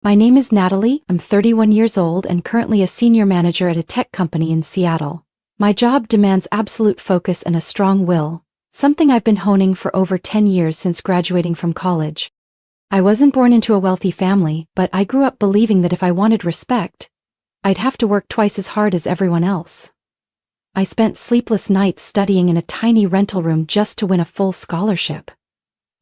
My name is Natalie, I'm 31 years old and currently a senior manager at a tech company in Seattle. My job demands absolute focus and a strong will, something I've been honing for over 10 years since graduating from college. I wasn't born into a wealthy family, but I grew up believing that if I wanted respect, I'd have to work twice as hard as everyone else. I spent sleepless nights studying in a tiny rental room just to win a full scholarship.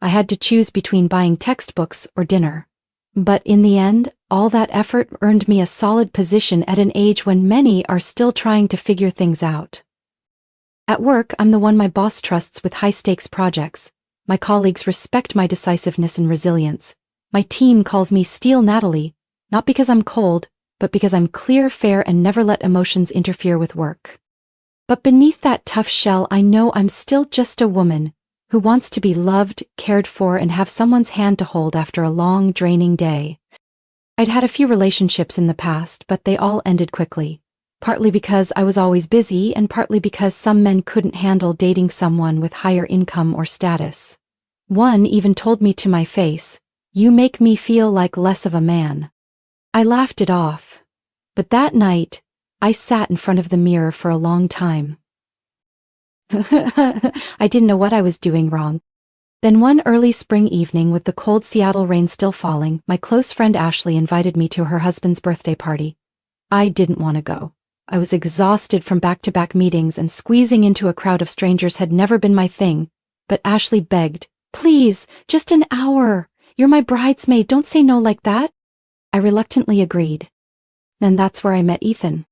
I had to choose between buying textbooks or dinner. But in the end, all that effort earned me a solid position at an age when many are still trying to figure things out. At work, I'm the one my boss trusts with high-stakes projects. My colleagues respect my decisiveness and resilience. My team calls me Steel Natalie, not because I'm cold, but because I'm clear, fair, and never let emotions interfere with work. But beneath that tough shell, I know I'm still just a woman who wants to be loved, cared for, and have someone's hand to hold after a long, draining day. I'd had a few relationships in the past, but they all ended quickly. Partly because I was always busy, and partly because some men couldn't handle dating someone with higher income or status. One even told me to my face, "You make me feel like less of a man." I laughed it off. But that night, I sat in front of the mirror for a long time. I didn't know what I was doing wrong. Then one early spring evening, with the cold Seattle rain still falling, my close friend Ashley invited me to her husband's birthday party. I didn't want to go. I was exhausted from back-to-back meetings, and squeezing into a crowd of strangers had never been my thing. But Ashley begged, "Please, just an hour. You're my bridesmaid, don't say no like that." I reluctantly agreed. And that's where I met Ethan.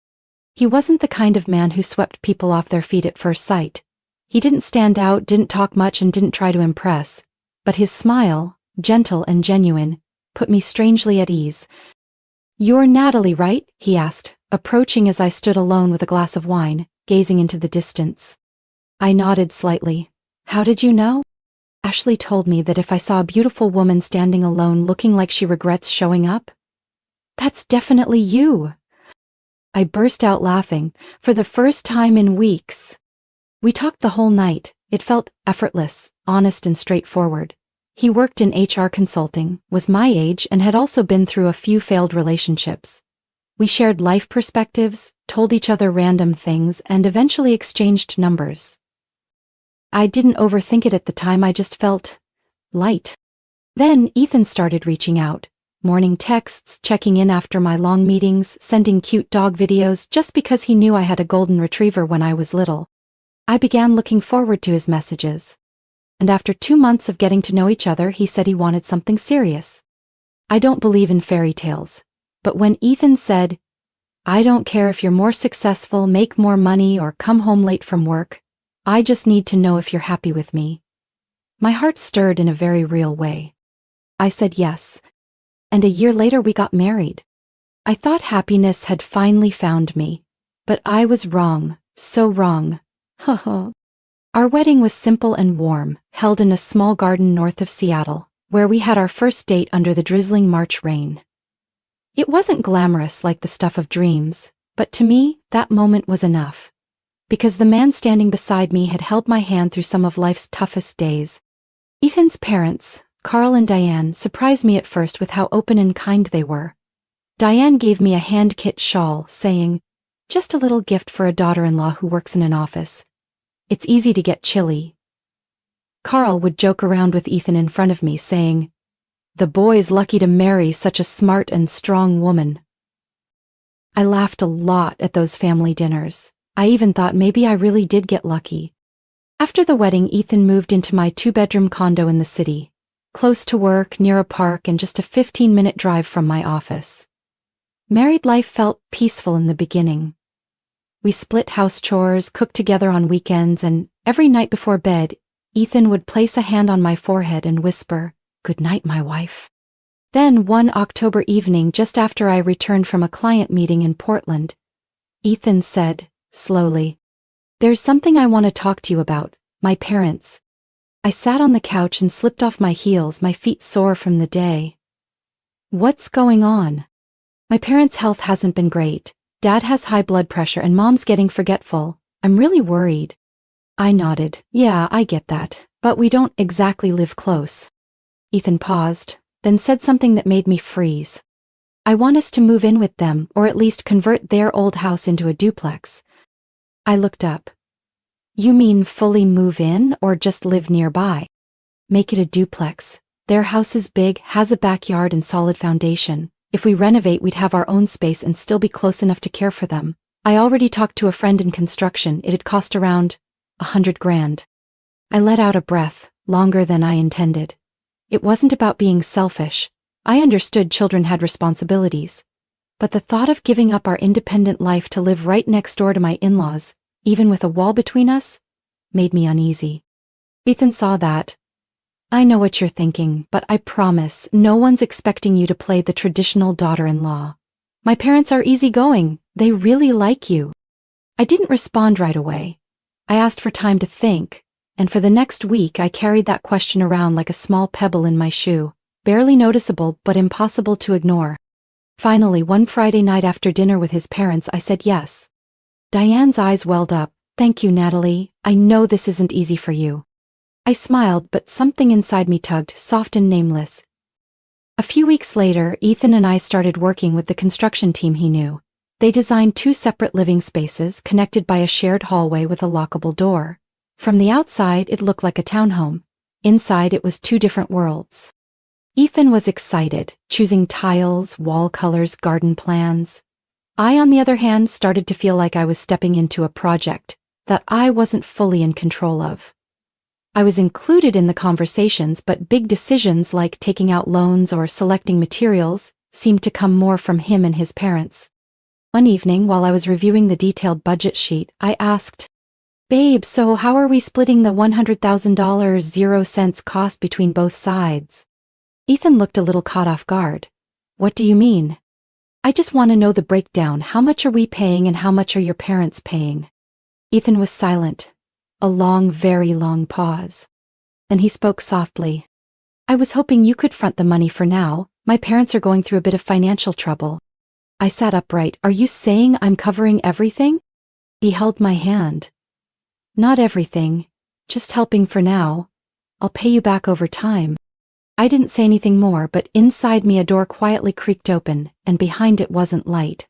He wasn't the kind of man who swept people off their feet at first sight. He didn't stand out, didn't talk much, and didn't try to impress. But his smile, gentle and genuine, put me strangely at ease. "You're Natalie, right?" he asked, approaching as I stood alone with a glass of wine, gazing into the distance. I nodded slightly. "How did you know?" "Ashley told me that if I saw a beautiful woman standing alone looking like she regrets showing up." "That's definitely you." I burst out laughing, for the first time in weeks. We talked the whole night. It felt effortless, honest, and straightforward. He worked in HR consulting, was my age, and had also been through a few failed relationships. We shared life perspectives, told each other random things, and eventually exchanged numbers. I didn't overthink it at the time, I just felt light. Then Ethan started reaching out. Morning texts, checking in after my long meetings, sending cute dog videos just because he knew I had a golden retriever when I was little. I began looking forward to his messages. And after 2 months of getting to know each other, he said he wanted something serious. I don't believe in fairy tales. But when Ethan said, "I don't care if you're more successful, make more money, or come home late from work, I just need to know if you're happy with me," my heart stirred in a very real way. I said yes. And a year later we got married. I thought happiness had finally found me. But I was wrong, so wrong. Our wedding was simple and warm, held in a small garden north of Seattle, where we had our first date under the drizzling March rain. It wasn't glamorous like the stuff of dreams, but to me, that moment was enough. Because the man standing beside me had held my hand through some of life's toughest days. Ethan's parents, Carl and Diane, surprised me at first with how open and kind they were. Diane gave me a hand-knit shawl, saying, "Just a little gift for a daughter-in-law who works in an office. It's easy to get chilly." Carl would joke around with Ethan in front of me, saying, "The boy's lucky to marry such a smart and strong woman." I laughed a lot at those family dinners. I even thought maybe I really did get lucky. After the wedding, Ethan moved into my 2-bedroom condo in the city, close to work, near a park, and just a 15-minute drive from my office. Married life felt peaceful in the beginning. We split house chores, cooked together on weekends, and every night before bed, Ethan would place a hand on my forehead and whisper, "Good night, my wife." Then one October evening, just after I returned from a client meeting in Portland, Ethan said, slowly, "There's something I want to talk to you about, my parents." I sat on the couch and slipped off my heels, my feet sore from the day. "What's going on?" "My parents' health hasn't been great. Dad has high blood pressure and Mom's getting forgetful. I'm really worried." I nodded. "Yeah, I get that, but we don't exactly live close." Ethan paused, then said something that made me freeze. I want us to move in with them, or at least convert their old house into a duplex. I looked up. You mean fully move in, or just live nearby? Make it a duplex. Their house is big, has a backyard and solid foundation. If we renovate, we'd have our own space and still be close enough to care for them. I already talked to a friend in construction. It'd cost around $100,000. I let out a breath, longer than I intended. It wasn't about being selfish. I understood children had responsibilities. But the thought of giving up our independent life to live right next door to my in-laws, even with a wall between us, made me uneasy. Ethan saw that. I know what you're thinking, but I promise no one's expecting you to play the traditional daughter-in-law. My parents are easygoing. They really like you. I didn't respond right away. I asked for time to think, and for the next week I carried that question around like a small pebble in my shoe, barely noticeable but impossible to ignore. Finally, one Friday night after dinner with his parents, I said yes. Diane's eyes welled up. Thank you, Natalie. I know this isn't easy for you. I smiled, but something inside me tugged, soft and nameless. A few weeks later, Ethan and I started working with the construction team he knew. They designed 2 separate living spaces connected by a shared hallway with a lockable door. From the outside, it looked like a townhome. Inside, it was 2 different worlds. Ethan was excited, choosing tiles, wall colors, garden plans. I, on the other hand, started to feel like I was stepping into a project that I wasn't fully in control of. I was included in the conversations, but big decisions like taking out loans or selecting materials seemed to come more from him and his parents. One evening, while I was reviewing the detailed budget sheet, I asked, "Babe, so how are we splitting the $100,000 0 cents cost between both sides?" Ethan looked a little caught off guard. "What do you mean?" "I just want to know the breakdown. How much are we paying and how much are your parents paying?" Ethan was silent. A long, very long pause. Then he spoke softly. "I was hoping you could front the money for now. My parents are going through a bit of financial trouble." I sat upright. "Are you saying I'm covering everything?" He held my hand. "Not everything. Just helping for now. I'll pay you back over time." I didn't say anything more, but inside me a door quietly creaked open, and behind it wasn't light.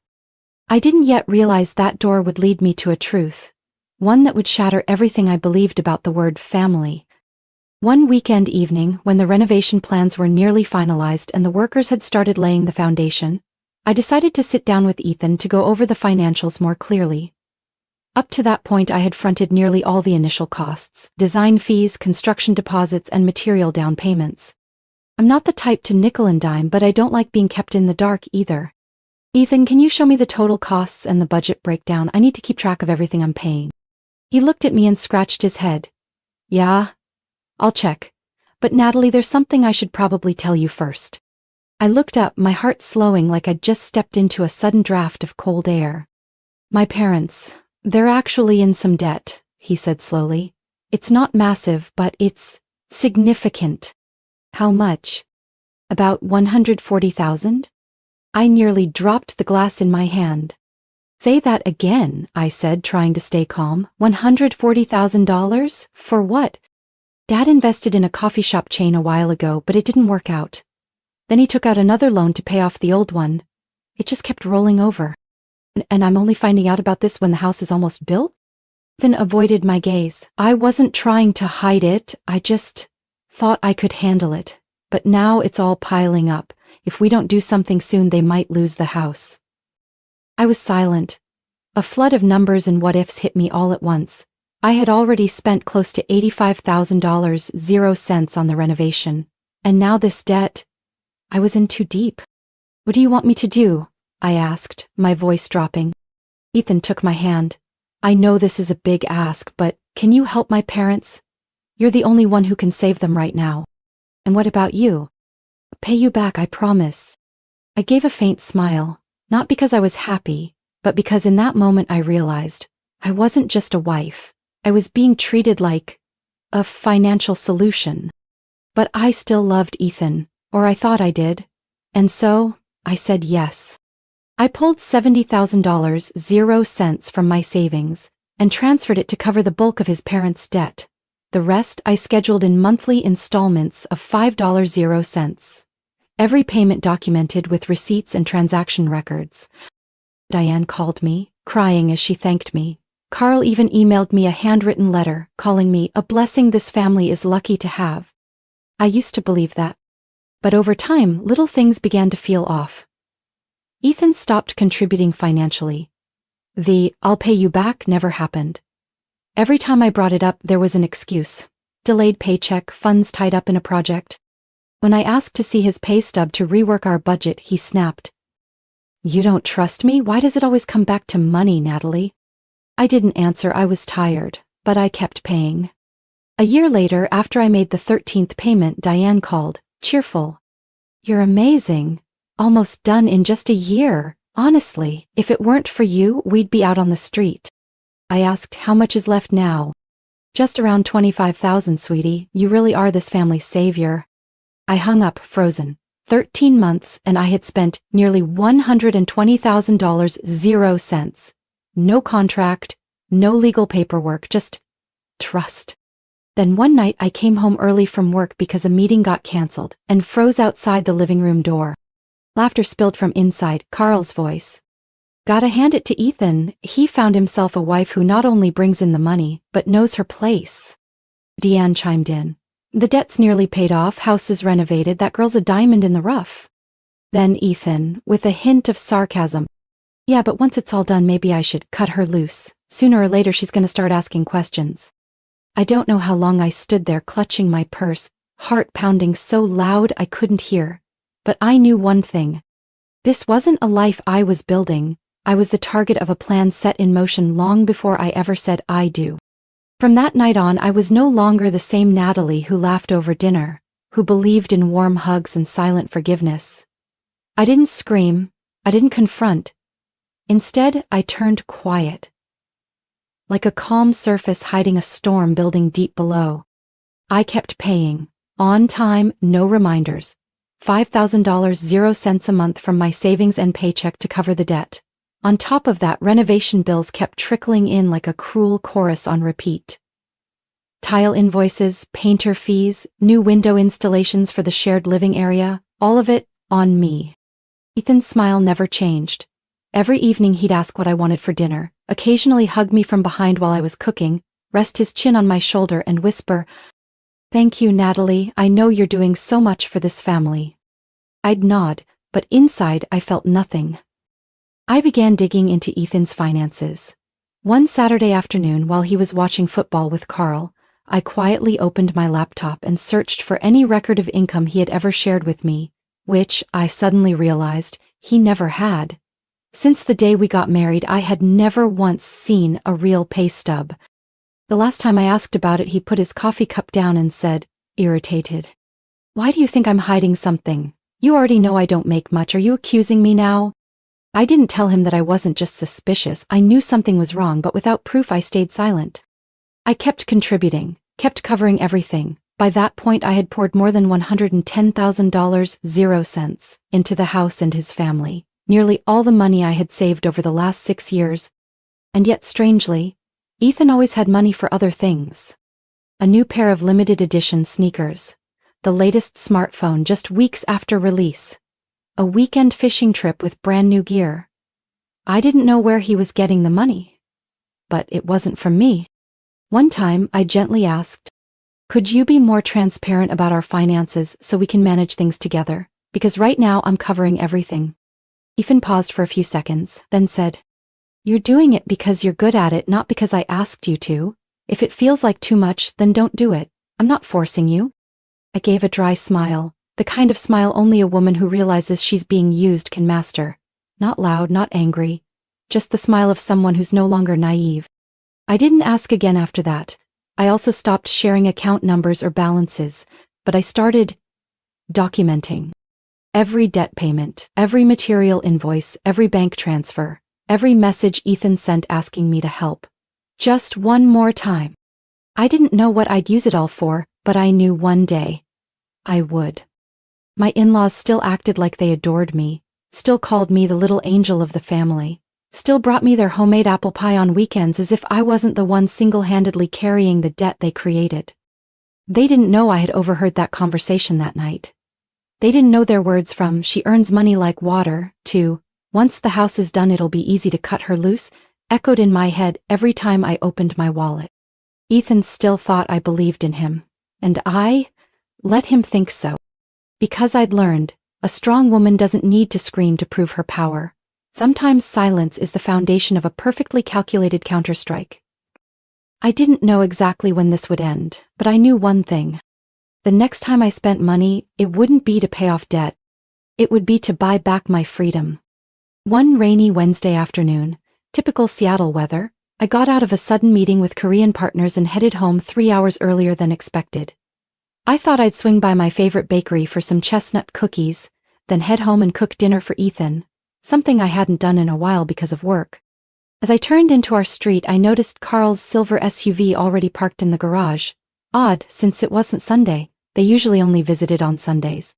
I didn't yet realize that door would lead me to a truth. One that would shatter everything I believed about the word family. One weekend evening, when the renovation plans were nearly finalized and the workers had started laying the foundation, I decided to sit down with Ethan to go over the financials more clearly. Up to that point, I had fronted nearly all the initial costs: design fees, construction deposits, and material down payments. I'm not the type to nickel and dime, but I don't like being kept in the dark either. "Ethan, can you show me the total costs and the budget breakdown? I need to keep track of everything I'm paying." He looked at me and scratched his head. "Yeah, I'll check. But Natalie, there's something I should probably tell you first." I looked up, my heart slowing like I'd just stepped into a sudden draft of cold air. "My parents, they're actually in some debt," he said slowly. "It's not massive, but it's significant." "How much?" "About $140,000. I nearly dropped the glass in my hand. "Say that again," I said, trying to stay calm. $140,000? For what?" "Dad invested in a coffee shop chain a while ago, but it didn't work out. Then he took out another loan to pay off the old one. It just kept rolling over. And I'm only finding out about this when the house is almost built?" Then avoided my gaze. "I wasn't trying to hide it. I just thought I could handle it. But now it's all piling up. If we don't do something soon, they might lose the house." I was silent. A flood of numbers and what-ifs hit me all at once. I had already spent close to $85,000 0 cents on the renovation. And now this debt. I was in too deep. "What do you want me to do?" I asked, my voice dropping. Ethan took my hand. "I know this is a big ask, but can you help my parents? You're the only one who can save them right now." "And what about you?" "Pay you back, I promise." I gave a faint smile. Not because I was happy, but because in that moment I realized I wasn't just a wife. I was being treated like a financial solution. But I still loved Ethan, or I thought I did. And so, I said yes. I pulled $70,000 0 cents from my savings and transferred it to cover the bulk of his parents' debt. The rest I scheduled in monthly installments of $5 0 cents. Every payment documented with receipts and transaction records. Diane called me, crying as she thanked me. Carl even emailed me a handwritten letter, calling me a blessing this family is lucky to have. I used to believe that. But over time, little things began to feel off. Ethan stopped contributing financially. The "I'll pay you back" never happened. Every time I brought it up, there was an excuse. Delayed paycheck, funds tied up in a project. When I asked to see his pay stub to rework our budget, he snapped. "You don't trust me? Why does it always come back to money, Natalie?" I didn't answer. I was tired, but I kept paying. A year later, after I made the 13th payment, Diane called, cheerful. "You're amazing. Almost done in just a year. Honestly, if it weren't for you, we'd be out on the street." I asked, "How much is left now?" "Just around 25,000, sweetie. You really are this family's savior." I hung up, frozen. 13 months, and I had spent nearly $120,000, 0 cents. No contract, no legal paperwork, just trust. Then one night I came home early from work because a meeting got canceled and froze outside the living room door. Laughter spilled from inside, Carl's voice. "Gotta hand it to Ethan, he found himself a wife who not only brings in the money, but knows her place." Deanne chimed in. "The debt's nearly paid off, house is renovated, that girl's a diamond in the rough." Then Ethan, with a hint of sarcasm. "Yeah, but once it's all done, maybe I should cut her loose. Sooner or later she's gonna start asking questions." I don't know how long I stood there clutching my purse, heart pounding so loud I couldn't hear. But I knew one thing. This wasn't a life I was building. I was the target of a plan set in motion long before I ever said I do. From that night on, I was no longer the same Natalie who laughed over dinner, who believed in warm hugs and silent forgiveness. I didn't scream. I didn't confront. Instead, I turned quiet. Like a calm surface hiding a storm building deep below. I kept paying. On time, no reminders. $5,000, 0 cents a month from my savings and paycheck to cover the debt. On top of that, renovation bills kept trickling in like a cruel chorus on repeat. Tile invoices, painter fees, new window installations for the shared living area, all of it on me. Ethan's smile never changed. Every evening he'd ask what I wanted for dinner, occasionally hug me from behind while I was cooking, rest his chin on my shoulder and whisper, "Thank you, Natalie, I know you're doing so much for this family." I'd nod, but inside I felt nothing. I began digging into Ethan's finances. One Saturday afternoon, while he was watching football with Carl, I quietly opened my laptop and searched for any record of income he had ever shared with me, which, I suddenly realized, he never had. Since the day we got married, I had never once seen a real pay stub. The last time I asked about it, he put his coffee cup down and said, irritated, "Why do you think I'm hiding something? You already know I don't make much. Are you accusing me now?" I didn't tell him that I wasn't just suspicious. I knew something was wrong, but without proof I stayed silent. I kept contributing, kept covering everything. By that point I had poured more than $110,000, 0 cents, into the house and his family. Nearly all the money I had saved over the last 6 years. And yet, strangely, Ethan always had money for other things. A new pair of limited edition sneakers. The latest smartphone just weeks after release. A weekend fishing trip with brand new gear. I didn't know where he was getting the money. But it wasn't from me. One time, I gently asked, "Could you be more transparent about our finances so we can manage things together? Because right now I'm covering everything." Ethan paused for a few seconds, then said, "You're doing it because you're good at it, not because I asked you to. If it feels like too much, then don't do it. I'm not forcing you." I gave a dry smile, the kind of smile only a woman who realizes she's being used can master. Not loud, not angry, just the smile of someone who's no longer naive. I didn't ask again after that. I also stopped sharing account numbers or balances, but I started documenting. Every debt payment, every material invoice, every bank transfer, every message Ethan sent asking me to help. Just one more time. I didn't know what I'd use it all for, but I knew one day I would. My in-laws still acted like they adored me, still called me the little angel of the family, still brought me their homemade apple pie on weekends as if I wasn't the one single-handedly carrying the debt they created. They didn't know I had overheard that conversation that night. They didn't know their words from "she earns money like water" to "once the house is done it'll be easy to cut her loose" echoed in my head every time I opened my wallet. Ethan still thought I believed in him, and I let him think so. Because I'd learned, a strong woman doesn't need to scream to prove her power. Sometimes silence is the foundation of a perfectly calculated counterstrike. I didn't know exactly when this would end, but I knew one thing. The next time I spent money, it wouldn't be to pay off debt. It would be to buy back my freedom. One rainy Wednesday afternoon, typical Seattle weather, I got out of a sudden meeting with Korean partners and headed home 3 hours earlier than expected. I thought I'd swing by my favorite bakery for some chestnut cookies, then head home and cook dinner for Ethan, something I hadn't done in a while because of work. As I turned into our street, I noticed Carl's silver SUV already parked in the garage. Odd, since it wasn't Sunday. They usually only visited on Sundays.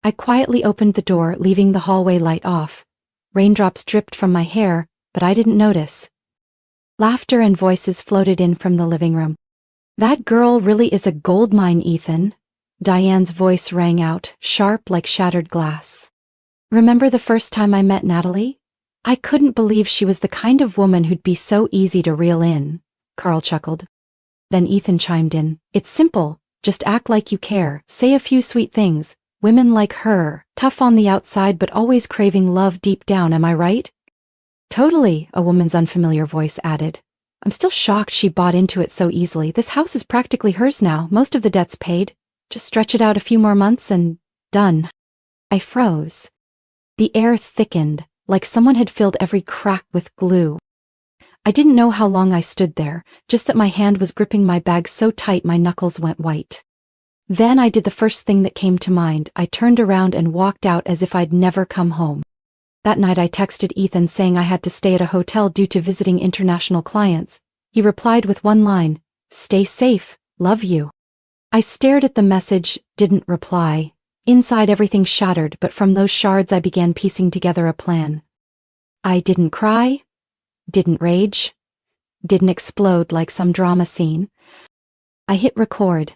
I quietly opened the door, leaving the hallway light off. Raindrops dripped from my hair, but I didn't notice. Laughter and voices floated in from the living room. "That girl really is a goldmine, Ethan." Diane's voice rang out, sharp like shattered glass. "Remember the first time I met Natalie? I couldn't believe she was the kind of woman who'd be so easy to reel in." Carl chuckled. Then Ethan chimed in, "It's simple. Just act like you care, say a few sweet things. Women like her, tough on the outside but always craving love deep down, am I right?" "Totally," a woman's unfamiliar voice added. "I'm still shocked she bought into it so easily. This house is practically hers now, most of the debt's paid. Just stretch it out a few more months and done." I froze. The air thickened, like someone had filled every crack with glue. I didn't know how long I stood there, just that my hand was gripping my bag so tight my knuckles went white. Then I did the first thing that came to mind. I turned around and walked out as if I'd never come home. That night I texted Ethan saying I had to stay at a hotel due to visiting international clients. He replied with one line, "Stay safe, love you." I stared at the message, didn't reply. Inside everything shattered, but from those shards I began piecing together a plan. I didn't cry, didn't rage, didn't explode like some drama scene. I hit record.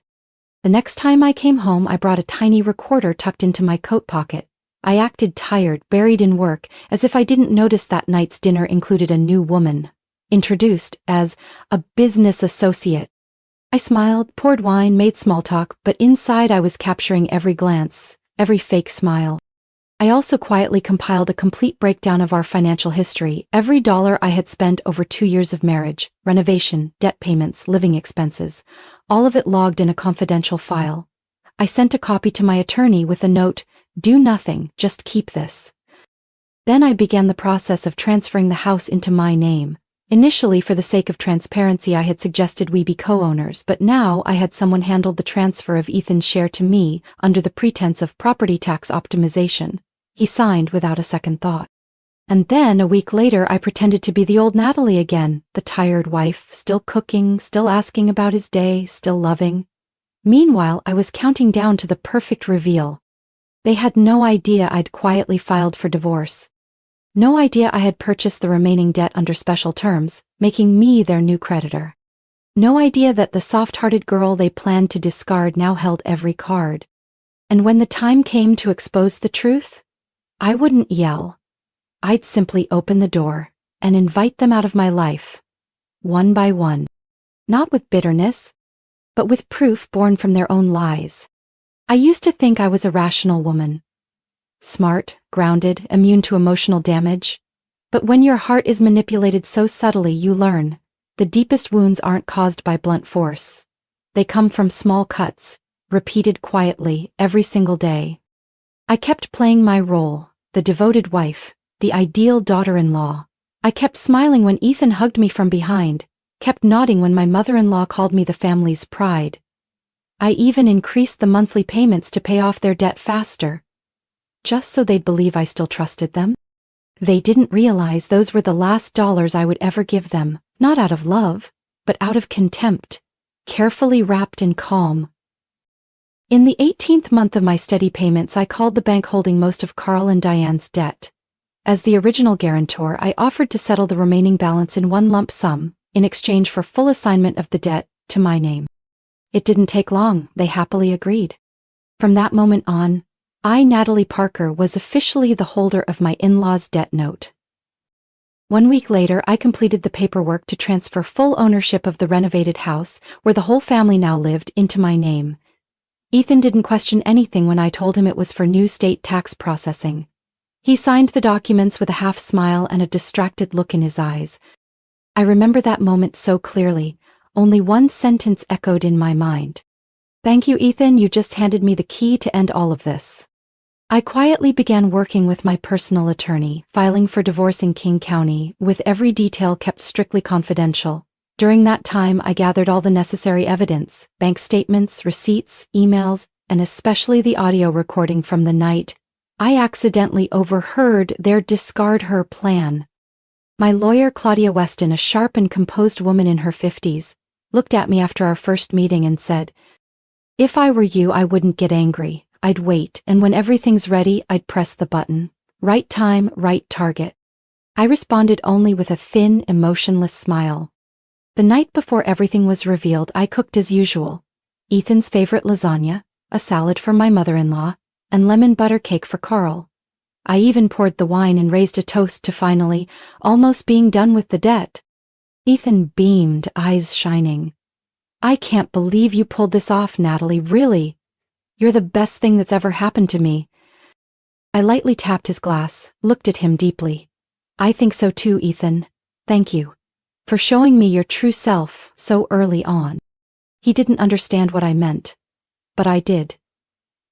The next time I came home, I brought a tiny recorder tucked into my coat pocket. I acted tired, buried in work, as if I didn't notice that night's dinner included a new woman, introduced as a business associate. I smiled, poured wine, made small talk, but inside I was capturing every glance, every fake smile. I also quietly compiled a complete breakdown of our financial history, every dollar I had spent over 2 years of marriage, renovation, debt payments, living expenses, all of it logged in a confidential file. I sent a copy to my attorney with a note, "Do nothing, just keep this." Then I began the process of transferring the house into my name. Initially, for the sake of transparency, I had suggested we be co-owners, but now I had someone handle the transfer of Ethan's share to me under the pretense of property tax optimization. He signed without a second thought. And then, a week later, I pretended to be the old Natalie again, the tired wife, still cooking, still asking about his day, still loving. Meanwhile, I was counting down to the perfect reveal. They had no idea I'd quietly filed for divorce. No idea I had purchased the remaining debt under special terms, making me their new creditor. No idea that the soft-hearted girl they planned to discard now held every card. And when the time came to expose the truth, I wouldn't yell. I'd simply open the door and invite them out of my life, one by one. Not with bitterness, but with proof born from their own lies. I used to think I was a rational woman. Smart, grounded, immune to emotional damage. But when your heart is manipulated so subtly, you learn. The deepest wounds aren't caused by blunt force. They come from small cuts, repeated quietly, every single day. I kept playing my role, the devoted wife, the ideal daughter-in-law. I kept smiling when Ethan hugged me from behind, kept nodding when my mother-in-law called me the family's pride. I even increased the monthly payments to pay off their debt faster, just so they'd believe I still trusted them. They didn't realize those were the last dollars I would ever give them, not out of love, but out of contempt, carefully wrapped in calm. In the 18th month of my steady payments, I called the bank holding most of Carl and Diane's debt. As the original guarantor, I offered to settle the remaining balance in one lump sum, in exchange for full assignment of the debt to my name. It didn't take long, they happily agreed. From that moment on, I, Natalie Parker, was officially the holder of my in-laws' debt note. 1 week later, I completed the paperwork to transfer full ownership of the renovated house, where the whole family now lived, into my name. Ethan didn't question anything when I told him it was for new state tax processing. He signed the documents with a half smile and a distracted look in his eyes. I remember that moment so clearly. Only one sentence echoed in my mind. "Thank you, Ethan, you just handed me the key to end all of this." I quietly began working with my personal attorney, filing for divorce in King County, with every detail kept strictly confidential. During that time, I gathered all the necessary evidence: bank statements, receipts, emails, and especially the audio recording from the night I accidentally overheard their discard her plan. My lawyer, Claudia Weston, a sharp and composed woman in her 50s, looked at me after our first meeting and said, "If I were you, I wouldn't get angry. I'd wait, and when everything's ready, I'd press the button. Right time, right target." I responded only with a thin, emotionless smile. The night before everything was revealed, I cooked as usual. Ethan's favorite lasagna, a salad for my mother-in-law, and lemon butter cake for Carl. I even poured the wine and raised a toast to finally, almost being done with the debt. Ethan beamed, eyes shining. "I can't believe you pulled this off, Natalie, really. You're the best thing that's ever happened to me." I lightly tapped his glass, looked at him deeply. "I think so too, Ethan. Thank you for showing me your true self so early on." He didn't understand what I meant, but I did.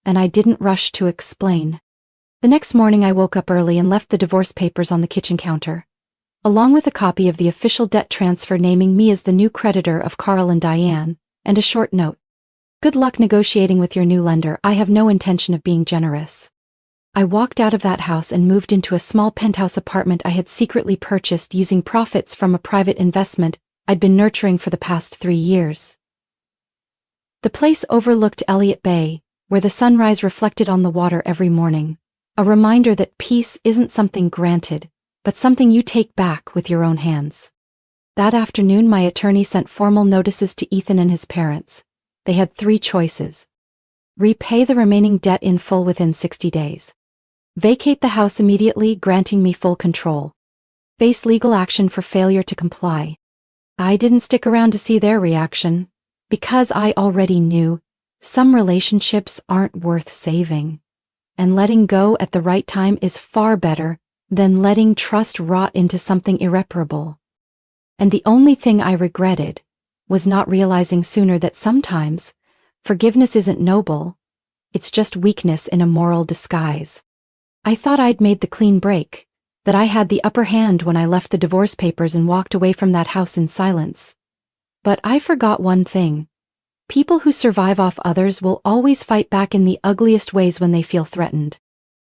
And I didn't rush to explain. The next morning I woke up early and left the divorce papers on the kitchen counter, along with a copy of the official debt transfer naming me as the new creditor of Carl and Diane, and a short note. "Good luck negotiating with your new lender. I have no intention of being generous." I walked out of that house and moved into a small penthouse apartment I had secretly purchased using profits from a private investment I'd been nurturing for the past 3 years. The place overlooked Elliott Bay, where the sunrise reflected on the water every morning, a reminder that peace isn't something granted, but something you take back with your own hands. That afternoon, my attorney sent formal notices to Ethan and his parents. They had 3 choices: repay the remaining debt in full within 60 days, vacate the house immediately, granting me full control, face legal action for failure to comply. I didn't stick around to see their reaction, because I already knew some relationships aren't worth saving, and letting go at the right time is far better than letting trust rot into something irreparable. And the only thing I regretted was not realizing sooner that sometimes forgiveness isn't noble, it's just weakness in a moral disguise. I thought I'd made the clean break, that I had the upper hand when I left the divorce papers and walked away from that house in silence. But I forgot one thing. People who survive off others will always fight back in the ugliest ways when they feel threatened.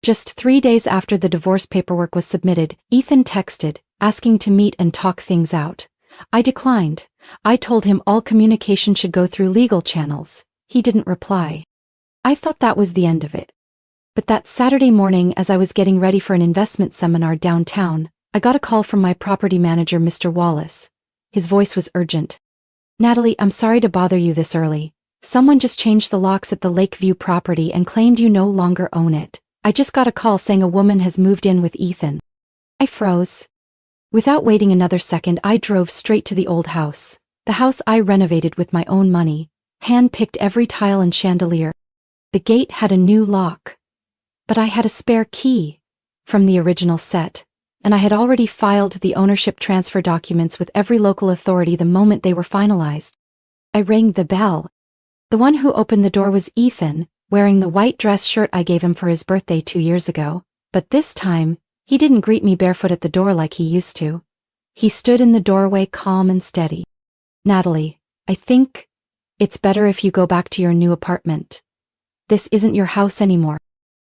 Just 3 days after the divorce paperwork was submitted, Ethan texted, asking to meet and talk things out. I declined. I told him all communication should go through legal channels. He didn't reply. I thought that was the end of it. But that Saturday morning, as I was getting ready for an investment seminar downtown, I got a call from my property manager, Mr. Wallace. His voice was urgent. "Natalie, I'm sorry to bother you this early. Someone just changed the locks at the Lakeview property and claimed you no longer own it. I just got a call saying a woman has moved in with Ethan." I froze. Without waiting another second, I drove straight to the old house, the house I renovated with my own money, hand-picked every tile and chandelier. The gate had a new lock, but I had a spare key from the original set, and I had already filed the ownership transfer documents with every local authority the moment they were finalized. I rang the bell. The one who opened the door was Ethan, wearing the white dress shirt I gave him for his birthday 2 years ago, but this time, he didn't greet me barefoot at the door like he used to. He stood in the doorway calm and steady. "Natalie, I think it's better if you go back to your new apartment. This isn't your house anymore."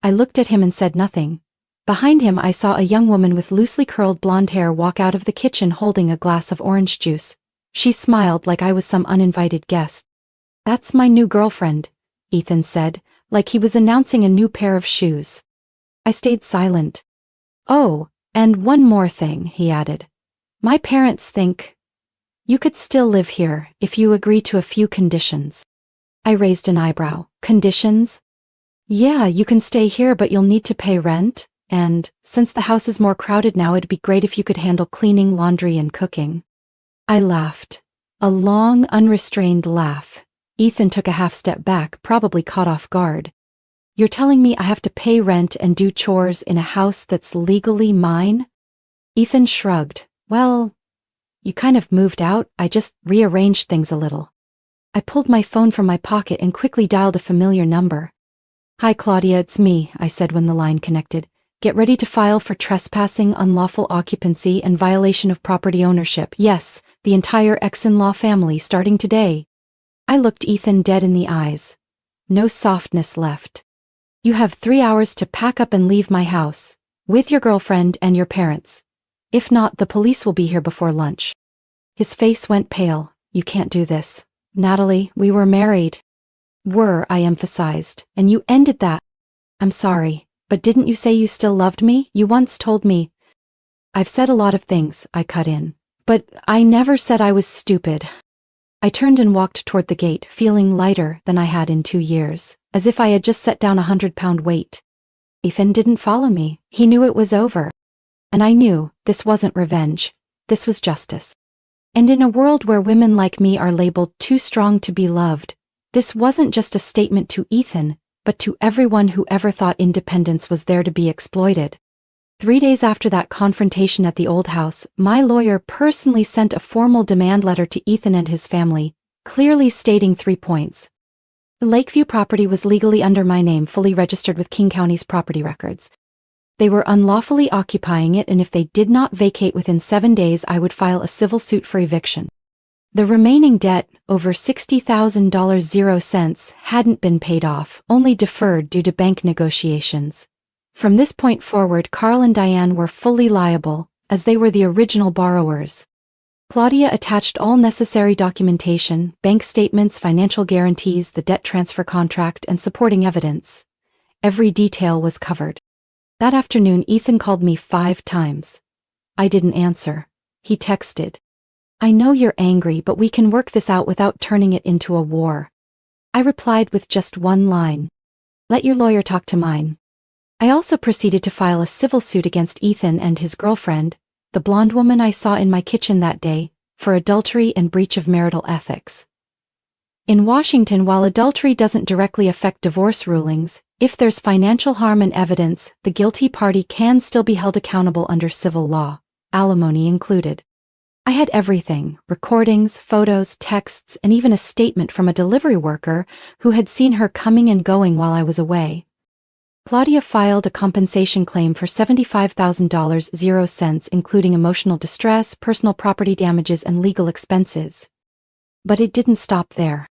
I looked at him and said nothing. Behind him I saw a young woman with loosely curled blonde hair walk out of the kitchen holding a glass of orange juice. She smiled like I was some uninvited guest. "That's my new girlfriend," Ethan said, like he was announcing a new pair of shoes. I stayed silent. "Oh, and one more thing," he added. "My parents think you could still live here if you agree to a few conditions." I raised an eyebrow. "Conditions?" Yeah, you can stay here, but you'll need to pay rent, and, since the house is more crowded now, it'd be great if you could handle cleaning, laundry, and cooking. I laughed. A long, unrestrained laugh. Ethan took a half step back, probably caught off guard. You're telling me I have to pay rent and do chores in a house that's legally mine? Ethan shrugged. Well, you kind of moved out, I just rearranged things a little. I pulled my phone from my pocket and quickly dialed a familiar number. Hi Claudia, it's me, I said when the line connected. Get ready to file for trespassing, unlawful occupancy, and violation of property ownership. Yes, the entire ex-in-law family starting today. I looked Ethan dead in the eyes. No softness left. You have 3 hours to pack up and leave my house, with your girlfriend and your parents. If not, the police will be here before lunch. His face went pale. You can't do this. Natalie, we were married. Were, I emphasized, and you ended that. I'm sorry. But didn't you say you still loved me? You once told me. I've said a lot of things, I cut in. But I never said I was stupid. I turned and walked toward the gate, feeling lighter than I had in 2 years, as if I had just set down 100-pound weight. Ethan didn't follow me. He knew it was over. And I knew this wasn't revenge. This was justice. And in a world where women like me are labeled too strong to be loved, this wasn't just a statement to Ethan, but to everyone who ever thought independence was there to be exploited. 3 days after that confrontation at the old house, my lawyer personally sent a formal demand letter to Ethan and his family, clearly stating 3 points. The Lakeview property was legally under my name, fully registered with King County's property records. They were unlawfully occupying it, and if they did not vacate within 7 days, I would file a civil suit for eviction. The remaining debt, over $60,000, hadn't been paid off, only deferred due to bank negotiations. From this point forward, Carl and Diane were fully liable, as they were the original borrowers. Claudia attached all necessary documentation, bank statements, financial guarantees, the debt transfer contract, and supporting evidence. Every detail was covered. That afternoon, Ethan called me 5 times. I didn't answer. He texted. I know you're angry, but we can work this out without turning it into a war. I replied with just one line. Let your lawyer talk to mine. I also proceeded to file a civil suit against Ethan and his girlfriend, the blonde woman I saw in my kitchen that day, for adultery and breach of marital ethics. In Washington, while adultery doesn't directly affect divorce rulings, if there's financial harm and evidence, the guilty party can still be held accountable under civil law, alimony included. I had everything, recordings, photos, texts, and even a statement from a delivery worker who had seen her coming and going while I was away. Claudia filed a compensation claim for $75,000, including emotional distress, personal property damages, and legal expenses. But it didn't stop there.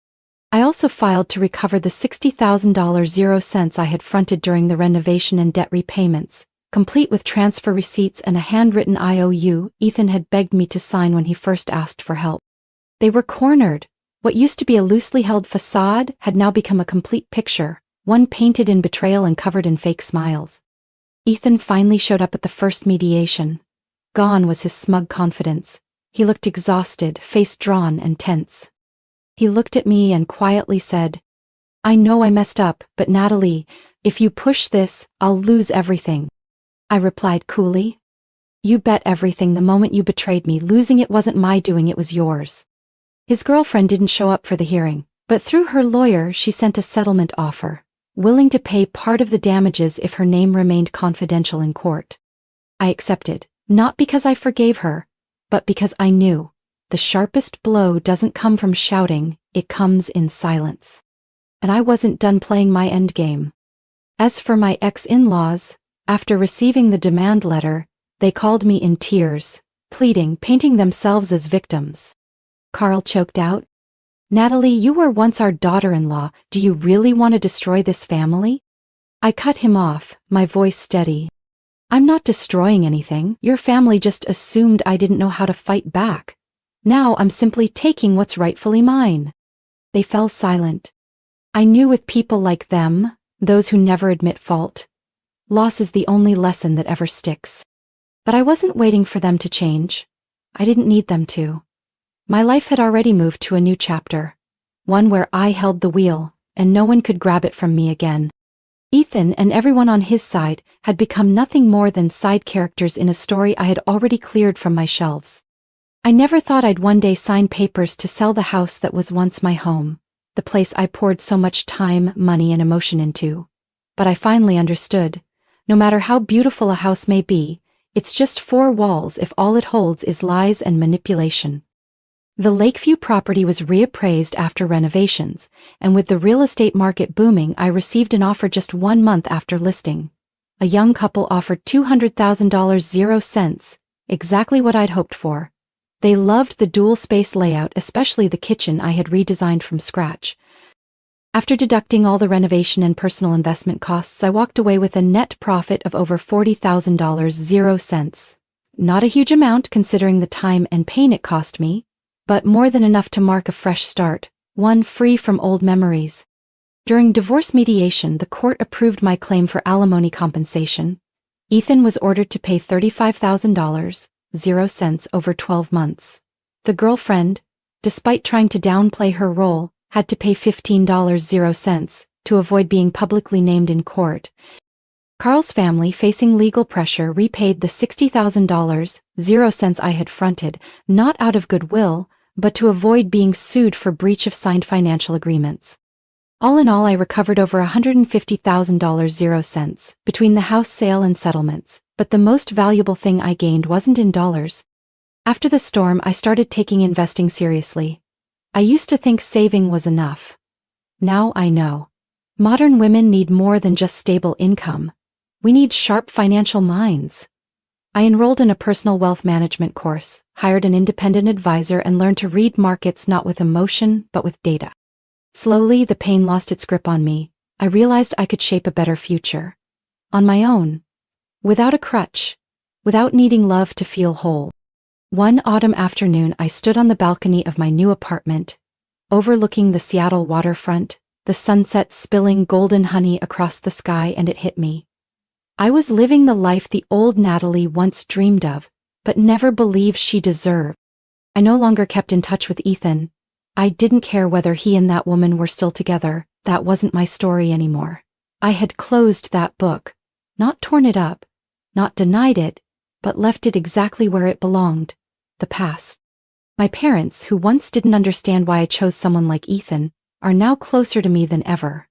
I also filed to recover the $60,000 I had fronted during the renovation and debt repayments, complete with transfer receipts and a handwritten IOU Ethan had begged me to sign when he first asked for help. They were cornered. What used to be a loosely held facade had now become a complete picture, one painted in betrayal and covered in fake smiles. Ethan finally showed up at the first mediation. Gone was his smug confidence. He looked exhausted, face drawn and tense. He looked at me and quietly said, I know I messed up, but Natalie, if you push this, I'll lose everything. I replied coolly. You bet everything the moment you betrayed me. Losing it wasn't my doing, it was yours. His girlfriend didn't show up for the hearing, but through her lawyer she sent a settlement offer, willing to pay part of the damages if her name remained confidential in court. I accepted, not because I forgave her, but because I knew the sharpest blow doesn't come from shouting, it comes in silence. And I wasn't done playing my endgame. As for my ex-in-laws, after receiving the demand letter, they called me in tears, pleading, painting themselves as victims. Carl choked out, Natalie, you were once our daughter-in-law. Do you really want to destroy this family? I cut him off, my voice steady. I'm not destroying anything. Your family just assumed I didn't know how to fight back. Now I'm simply taking what's rightfully mine. They fell silent. I knew with people like them, those who never admit fault, loss is the only lesson that ever sticks. But I wasn't waiting for them to change. I didn't need them to. My life had already moved to a new chapter, one where I held the wheel, and no one could grab it from me again. Ethan and everyone on his side had become nothing more than side characters in a story I had already cleared from my shelves. I never thought I'd one day sign papers to sell the house that was once my home, the place I poured so much time, money, and emotion into. But I finally understood. No matter how beautiful a house may be, it's just four walls if all it holds is lies and manipulation. The Lakeview property was reappraised after renovations, and with the real estate market booming, I received an offer just 1 month after listing. A young couple offered $200,000, 0 cents, exactly what I'd hoped for. They loved the dual-space layout, especially the kitchen I had redesigned from scratch. After deducting all the renovation and personal investment costs, I walked away with a net profit of over $40,000, 0 cents. Not a huge amount considering the time and pain it cost me, but more than enough to mark a fresh start, one free from old memories. During divorce mediation, the court approved my claim for alimony compensation. Ethan was ordered to pay $35,000, 0 cents over 12 months. The girlfriend, despite trying to downplay her role, had to pay $15, 0 cents to avoid being publicly named in court. Carl's family, facing legal pressure, repaid the $60,000, 0 cents I had fronted, not out of goodwill, but to avoid being sued for breach of signed financial agreements. All in all, I recovered over $150,000, 0 cents, between the house sale and settlements, but the most valuable thing I gained wasn't in dollars. After the storm, I started taking investing seriously. I used to think saving was enough. Now I know. Modern women need more than just stable income. We need sharp financial minds. I enrolled in a personal wealth management course, hired an independent advisor, and learned to read markets not with emotion, but with data. Slowly, the pain lost its grip on me. I realized I could shape a better future. On my own. Without a crutch. Without needing love to feel whole. One autumn afternoon, I stood on the balcony of my new apartment, overlooking the Seattle waterfront, the sunset spilling golden honey across the sky, and it hit me. I was living the life the old Natalie once dreamed of, but never believed she deserved. I no longer kept in touch with Ethan. I didn't care whether he and that woman were still together. That wasn't my story anymore. I had closed that book, not torn it up, not denied it, but left it exactly where it belonged, the past. My parents, who once didn't understand why I chose someone like Ethan, are now closer to me than ever.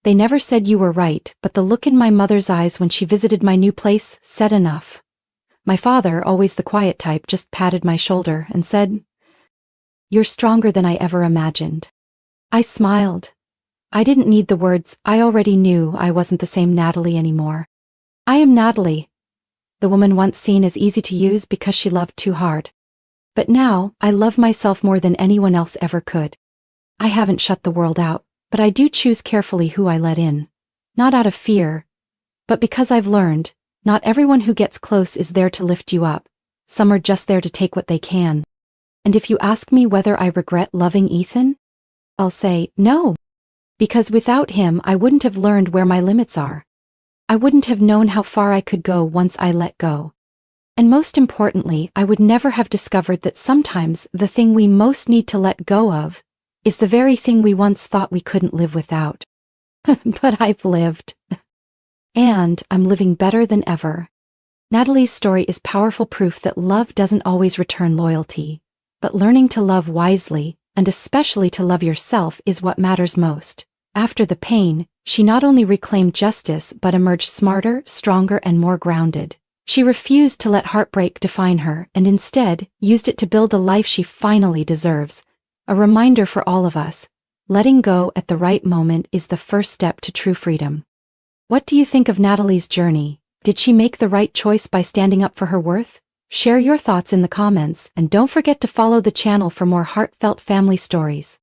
They never said you were right, but the look in my mother's eyes when she visited my new place said enough. My father, always the quiet type, just patted my shoulder and said, "You're stronger than I ever imagined." I smiled. I didn't need the words. I already knew I wasn't the same Natalie anymore. I am Natalie, the woman once seen as easy to use because she loved too hard. But now, I love myself more than anyone else ever could. I haven't shut the world out, but I do choose carefully who I let in. Not out of fear, but because I've learned, not everyone who gets close is there to lift you up. Some are just there to take what they can. And if you ask me whether I regret loving Ethan, I'll say no. Because without him, I wouldn't have learned where my limits are. I wouldn't have known how far I could go once I let go. And most importantly, I would never have discovered that sometimes the thing we most need to let go of is the very thing we once thought we couldn't live without. But I've lived. And I'm living better than ever. Natalie's story is powerful proof that love doesn't always return loyalty, but learning to love wisely, and especially to love yourself, is what matters most. After the pain, she not only reclaimed justice but emerged smarter, stronger, and more grounded. She refused to let heartbreak define her and instead used it to build a life she finally deserves. A reminder for all of us, letting go at the right moment is the first step to true freedom. What do you think of Natalie's journey? Did she make the right choice by standing up for her worth? Share your thoughts in the comments, and don't forget to follow the channel for more heartfelt family stories.